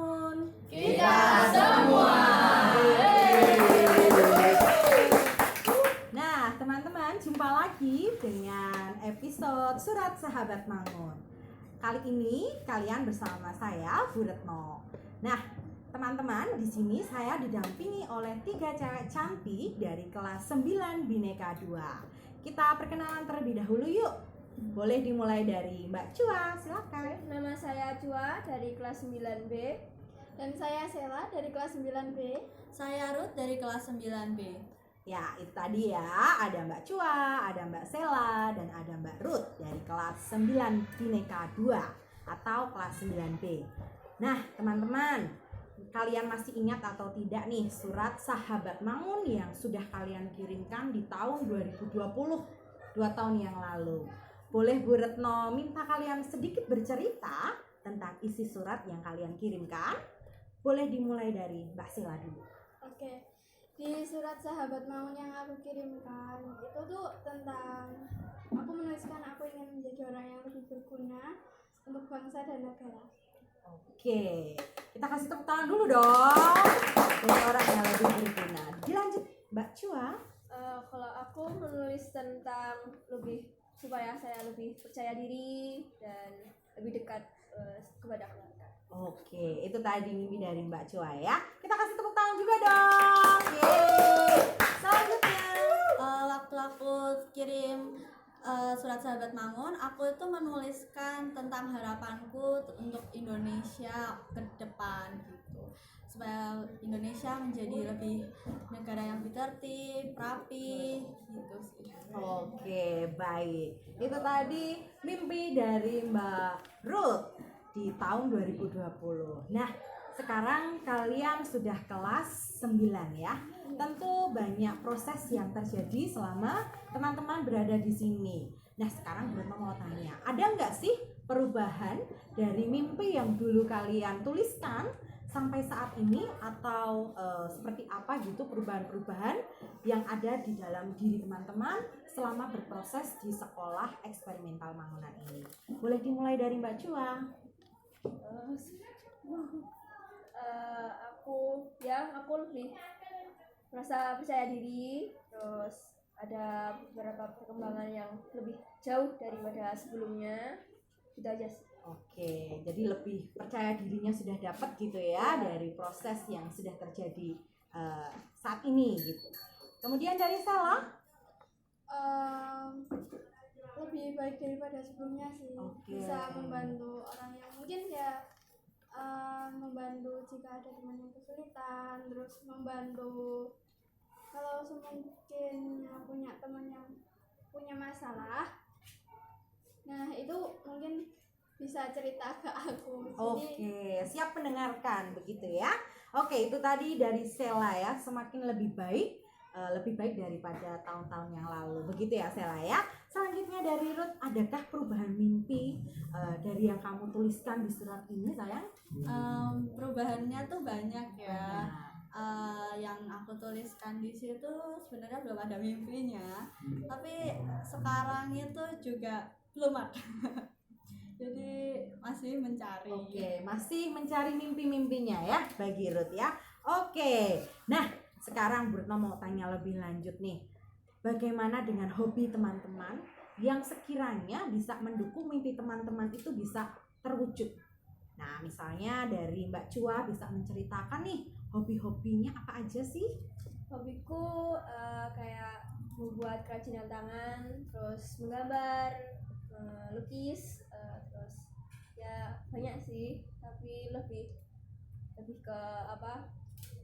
bangun. Kita semua. Nah, teman-teman, jumpa lagi dengan episode Surat Sahabat Mangun. Kali ini kalian bersama saya, Bu Retno. Nah, teman-teman, di sini saya didampingi oleh 3 cewek cantik dari kelas 9 Bineka 2. Kita perkenalan terlebih dahulu yuk. Boleh dimulai dari Mbak Cua, silakan. Nama saya Cua dari kelas 9B. Dan saya Sela dari kelas 9B. Saya Ruth dari kelas 9B. Ya, itu tadi ya, ada Mbak Cua, ada Mbak Sela, dan ada Mbak Ruth dari kelas 9 Bineka 2 atau kelas 9B. Nah, teman-teman, kalian masih ingat atau tidak nih surat Sahabat Mangun yang sudah kalian kirimkan di tahun 2020, 2 tahun yang lalu? Boleh Bu Retno minta kalian sedikit bercerita tentang isi surat yang kalian kirimkan? Boleh dimulai dari Mbak Sela dulu. Oke. Di surat Sahabat Mangun yang aku kirimkan itu tuh tentang aku menuliskan aku ingin menjadi orang yang lebih berguna untuk bangsa dan negara. Oke, kita kasih tepuk tangan dulu dong. Jadi orang yang lebih berguna. Dilanjut Mbak Cua. Kalau aku menulis tentang supaya saya lebih percaya diri dan lebih dekat kepada keluarga. Oke, itu tadi mimpi dari Mbak Cua ya. Kita kasih tepuk tangan juga dong. Yeay. Selanjutnya, Waktu aku kirim surat Sahabat Mangun, aku itu menuliskan tentang harapanku untuk Indonesia ke depan gitu, supaya Indonesia menjadi lebih negara yang lebih tertib, rapi gitu sih. oke, baik. Itu tadi mimpi dari Mbak Ruth di tahun 2020. Nah, sekarang kalian sudah kelas 9 ya. Tentu banyak proses yang terjadi selama teman-teman berada di sini. Nah, sekarang Bruno mau tanya, ada nggak sih perubahan dari mimpi yang dulu kalian tuliskan sampai saat ini, atau seperti apa gitu perubahan-perubahan yang ada di dalam diri teman-teman selama berproses di sekolah eksperimental Mangunan ini? Boleh dimulai dari Mbak Cua. Aku lebih merasa percaya diri, terus ada beberapa perkembangan yang lebih jauh daripada sebelumnya. Gitu aja sih. Oke, jadi lebih percaya dirinya sudah dapat gitu ya dari proses yang sudah terjadi saat ini gitu. Kemudian dari Sela. Lebih baik daripada sebelumnya sih. Oke. Bisa membantu orang yang mungkin ya membantu jika ada teman yang kesulitan, terus membantu kalau semungkin punya teman yang punya masalah. Nah, itu mungkin bisa cerita ke aku. Oke, siap mendengarkan begitu ya. Oke, itu tadi dari Sela ya, semakin lebih baik daripada tahun-tahun yang lalu. Begitu ya Sela ya. Selanjutnya dari Ruth, adakah perubahan mimpi dari yang kamu tuliskan di surat ini, sayang? Perubahannya tuh banyak ya. Yang aku tuliskan di situ sebenarnya belum ada mimpinya, tapi sekarang itu juga belum ada. Jadi masih mencari. Oke, masih mencari mimpi-mimpinya ya bagi Ruth ya. Oke, nah sekarang Bruno mau tanya lebih lanjut nih. Bagaimana dengan hobi teman-teman yang sekiranya bisa mendukung mimpi teman-teman itu bisa terwujud? Nah, misalnya dari Mbak Cua bisa menceritakan nih hobi-hobinya apa aja sih? Hobiku kayak membuat kerajinan tangan, terus menggambar, lukis, terus ya banyak sih, tapi lebih ke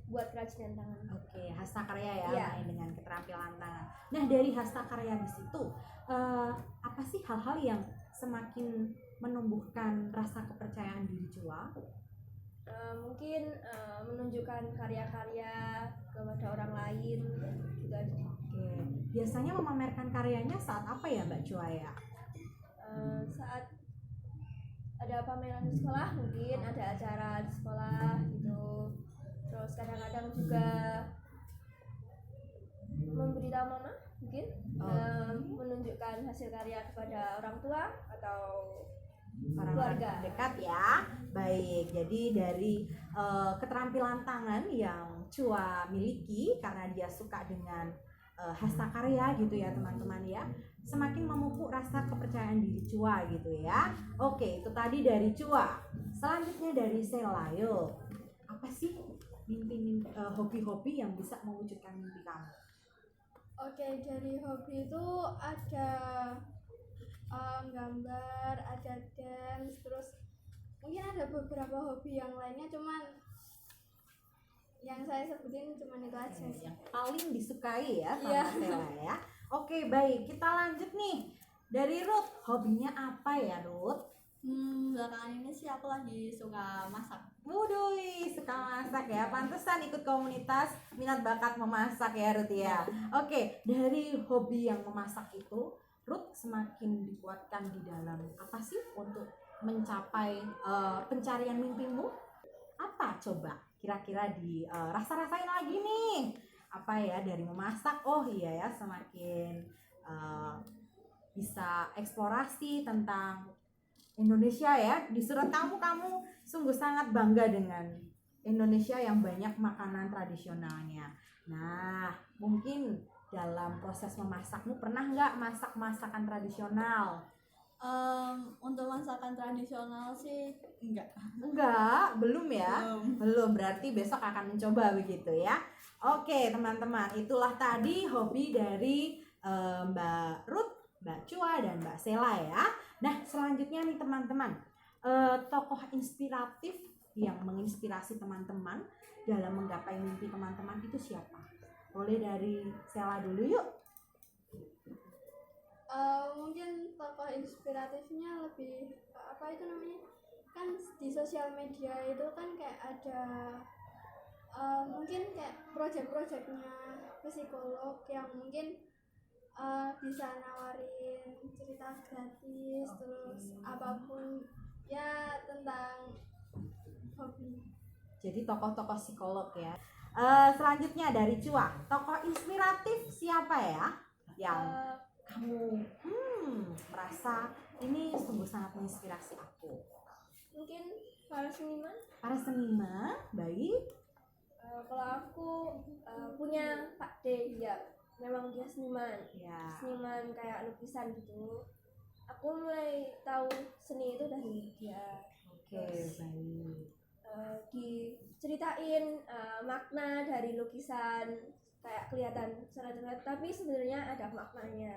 buat kerajinan tangan. Oke, hasta-karya ya, Iya. main dengan keterampilan tangan. Nah, dari hasta-karya di situ apa sih hal-hal yang semakin menumbuhkan rasa kepercayaan diri Cua? Mungkin menunjukkan karya-karya kepada orang lain gitu aja. Oke, biasanya memamerkan karyanya saat apa ya Mbak Cua ya? Saat ada pameran di sekolah, mungkin ada acara di sekolah gitu. Terus kadang-kadang juga memberitahu mama, mungkin menunjukkan hasil karya kepada orang tua atau Orang-orang keluarga. terdekat ya. baik. Jadi dari keterampilan tangan yang Cua miliki karena dia suka dengan hasta karya gitu ya teman-teman ya, semakin memupuk rasa kepercayaan diri Cua gitu ya. Oke, itu tadi dari Cua. Selanjutnya dari Sela, yuk. Apa sih mimpi-mimpi, hobi-hobi yang bisa mewujudkan mimpi kamu? Oke, dari hobi itu ada gambar, ada dance, terus mungkin ada beberapa hobi yang lainnya, cuman yang saya sebutin cuman itu aja sih. Yang paling disukai ya sama Iya. Sela ya. Oke, baik, kita lanjut nih. Dari Ruth, hobinya apa ya Ruth? Belakangan ini sih aku lagi suka masak. Wuduh, suka masak ya. Pantesan ikut komunitas minat bakat memasak ya Ruth ya. Oke, dari hobi yang memasak itu, Ruth semakin dikuatkan di dalam apa sih untuk mencapai pencarian mimpimu? Apa coba? Kira-kira di rasa-rasain lagi nih. Apa ya dari memasak? Oh iya ya, semakin bisa eksplorasi tentang Indonesia ya. Di surat kamu sungguh sangat bangga dengan Indonesia yang banyak makanan tradisionalnya. Nah, mungkin dalam proses memasakmu pernah nggak masak masakan tradisional? Untuk masakan tradisional sih enggak. Enggak, belum ya? Belum. Belum, berarti besok akan mencoba begitu ya. Oke teman-teman, itulah tadi hobi dari Mbak Ruth, Mbak Cua, dan Mbak Sela ya. Nah selanjutnya nih teman-teman, tokoh inspiratif yang menginspirasi teman-teman dalam menggapai mimpi teman-teman itu siapa? Boleh dari Sela dulu yuk. Mungkin tokoh inspiratifnya lebih apa itu namanya, kan di sosial media itu kan kayak ada mungkin kayak project-projectnya psikolog yang mungkin bisa nawarin cerita gratis, terus apapun ya tentang hobi. Jadi tokoh-tokoh psikolog ya. Selanjutnya dari Cua, tokoh inspiratif siapa ya yang kamu merasa ini sungguh sangat menginspirasi aku? Mungkin para seniman. Para seniman, baik. Kalau aku punya Pak D, ya memang dia seniman. Ya. Seniman kayak lukisan gitu. Aku mulai tahu seni itu dari dia. Oke, baik. Diceritain makna dari lukisan, kayak kelihatan seret-seret, tapi sebenarnya ada maknanya.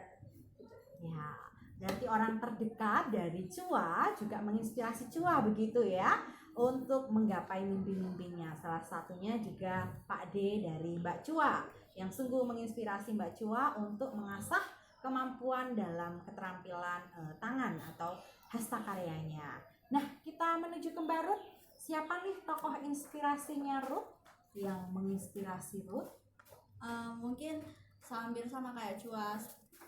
Ya, berarti orang terdekat dari Cua juga menginspirasi Cua begitu ya untuk menggapai mimpi-mimpinya. Salah satunya juga Pak D dari Mbak Cua yang sungguh menginspirasi Mbak Cua untuk mengasah kemampuan dalam keterampilan tangan atau hasta karyanya. Nah, kita menuju ke Mbak Ruth. Siapa nih tokoh inspirasinya Ruth yang menginspirasi Ruth? Mungkin hampir sama kayak Cua,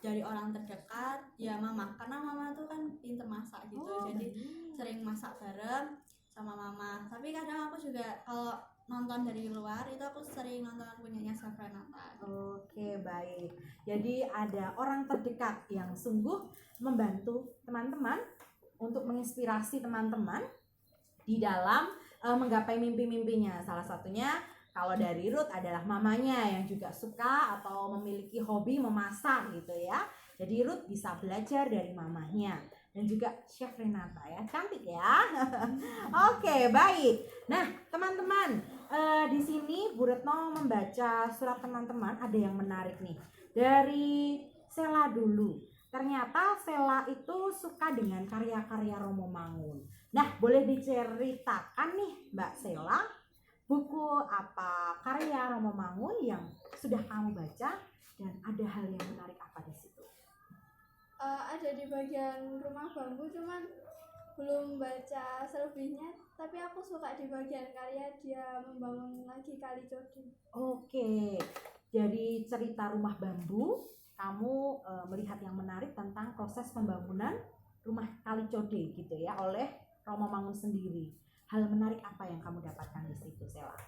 dari orang terdekat ya mama, karena mama tuh kan pinter masak gitu. Jadi sering masak bareng sama mama. Tapi kadang aku juga kalau nonton dari luar itu aku sering nonton punyanya Safranata. Oke, baik. Jadi ada orang terdekat yang sungguh membantu teman-teman untuk menginspirasi teman-teman di dalam menggapai mimpi-mimpinya. Salah satunya kalau dari Ruth adalah mamanya yang juga suka atau memiliki hobi memasak gitu ya. Jadi Ruth bisa belajar dari mamanya. Dan juga Chef Renata ya, cantik ya. Oke, baik. Nah teman-teman, di sini Bu Retno membaca surat teman-teman, ada yang menarik nih. Dari Sela dulu. Ternyata Sela itu suka dengan karya-karya Romo Mangun. Nah boleh diceritakan nih Mbak Sela, buku apa, karya Romo Mangun yang sudah kamu baca dan ada hal yang menarik apa di situ? Ada di bagian Rumah Bambu, cuman belum baca selebihnya, tapi aku suka di bagian karya dia membangun lagi Kali Code. Oke, jadi cerita Rumah Bambu, kamu melihat yang menarik tentang proses pembangunan rumah Kali Code gitu ya oleh Romo Mangun sendiri. Hal menarik apa yang kamu dapatkan di situ, Sela?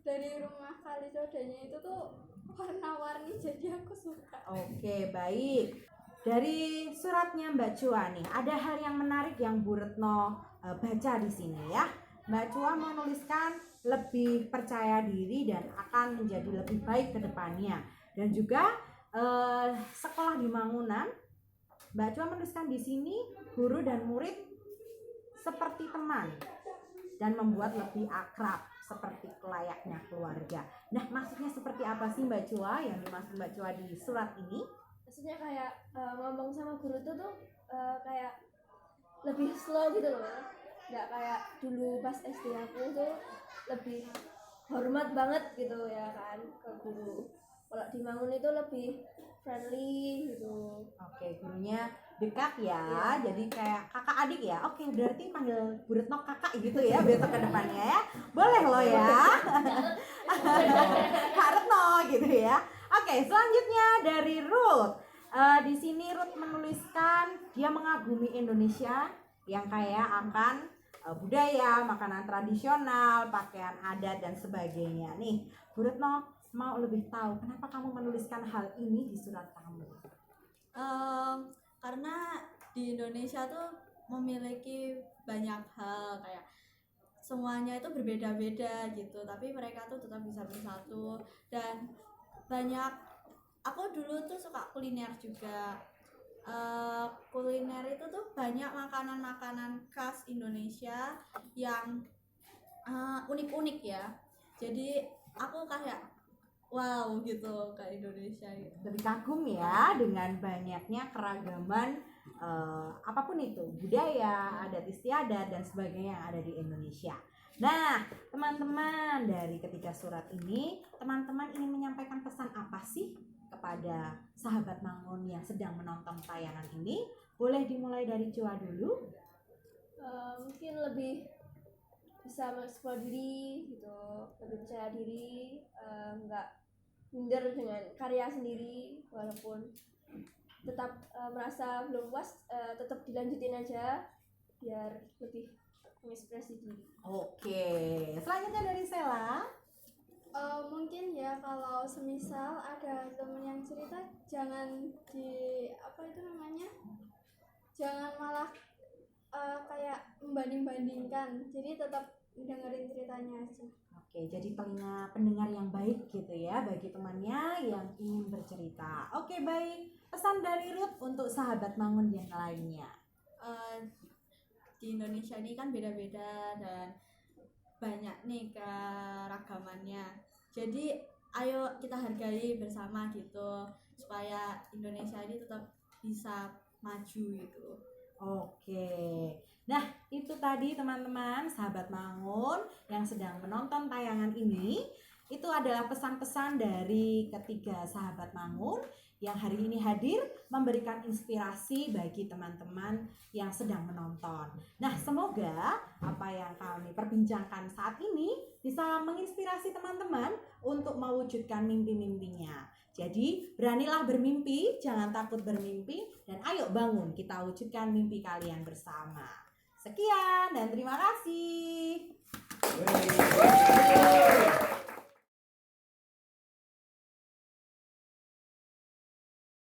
Dari rumah Kali Codenya itu tuh warna-warni, jadi aku suka. Oke, baik. dari suratnya Mbak Chua nih, ada hal yang menarik yang Bu Retno baca di sini ya. Mbak Chua menuliskan lebih percaya diri dan akan menjadi lebih baik ke depannya. Dan juga sekolah di Mangunan, Mbak Chua menuliskan di sini guru dan murid seperti teman dan membuat lebih akrab seperti layaknya keluarga. Nah, maksudnya seperti apa sih Mbak Chua yang dimaksud Mbak Chua di surat ini? Maksudnya kayak ngomong sama guru tuh kayak lebih slow gitu loh, nggak kayak dulu pas SD aku tuh lebih hormat banget gitu ya kan ke guru. Kalau di Mangun itu lebih friendly gitu. Oke, gurunya dekat ya, Iya. jadi kayak kakak adik ya. Oke, berarti panggil Bu Retno kakak gitu ya besok ke depannya ya. Boleh loh ya. Kak Retno gitu ya. Oke, selanjutnya dari Ruth. Di sini Ruth menuliskan dia mengagumi Indonesia yang kaya akan budaya, makanan tradisional, pakaian adat dan sebagainya. Nih, Bu Retno mau lebih tahu kenapa kamu menuliskan hal ini di surat kamu? Karena di Indonesia tuh memiliki banyak hal, kayak semuanya itu berbeda-beda gitu, tapi mereka tuh tetap bisa bersatu. Dan banyak, aku dulu tuh suka kuliner juga. Kuliner itu tuh banyak makanan-makanan khas Indonesia yang unik-unik ya. Jadi aku kayak wow gitu ke Indonesia gitu. Lebih kagum ya dengan banyaknya keragaman apapun itu, budaya, adat istiadat dan sebagainya yang ada di Indonesia. Nah, teman-teman, dari ketiga surat ini, teman-teman ingin menyampaikan pesan apa sih kepada sahabat Mangun yang sedang menonton tayangan ini? Boleh dimulai dari Chua dulu. Mungkin lebih bisa mengeksplor diri gitu, lebih percaya diri, nggak minder dengan karya sendiri, walaupun tetap merasa belum puas, tetap dilanjutin aja biar lebih mengekspresi diri. Oke, selanjutnya dari Sela. Mungkin ya kalau semisal ada temen yang cerita jangan jangan malah kayak membanding-bandingkan, jadi tetap dengerin ceritanya aja. Oke, jadi telinga pendengar yang baik gitu ya bagi temannya yang ingin bercerita. Oke, baik. Pesan dari Ruth untuk sahabat Mangun yang lainnya. Di Indonesia ini kan beda-beda dan banyak nih keragamannya. Jadi ayo kita hargai bersama gitu supaya Indonesia ini tetap bisa maju gitu. Oke. Nah, itu tadi teman-teman sahabat Mangun yang sedang menonton tayangan ini. Itu adalah pesan-pesan dari ketiga sahabat Mangun yang hari ini hadir memberikan inspirasi bagi teman-teman yang sedang menonton. Nah, semoga apa yang kami perbincangkan saat ini bisa menginspirasi teman-teman untuk mewujudkan mimpi-mimpinya. Jadi, beranilah bermimpi, jangan takut bermimpi, dan ayo bangun kita wujudkan mimpi kalian bersama. Sekian dan terima kasih.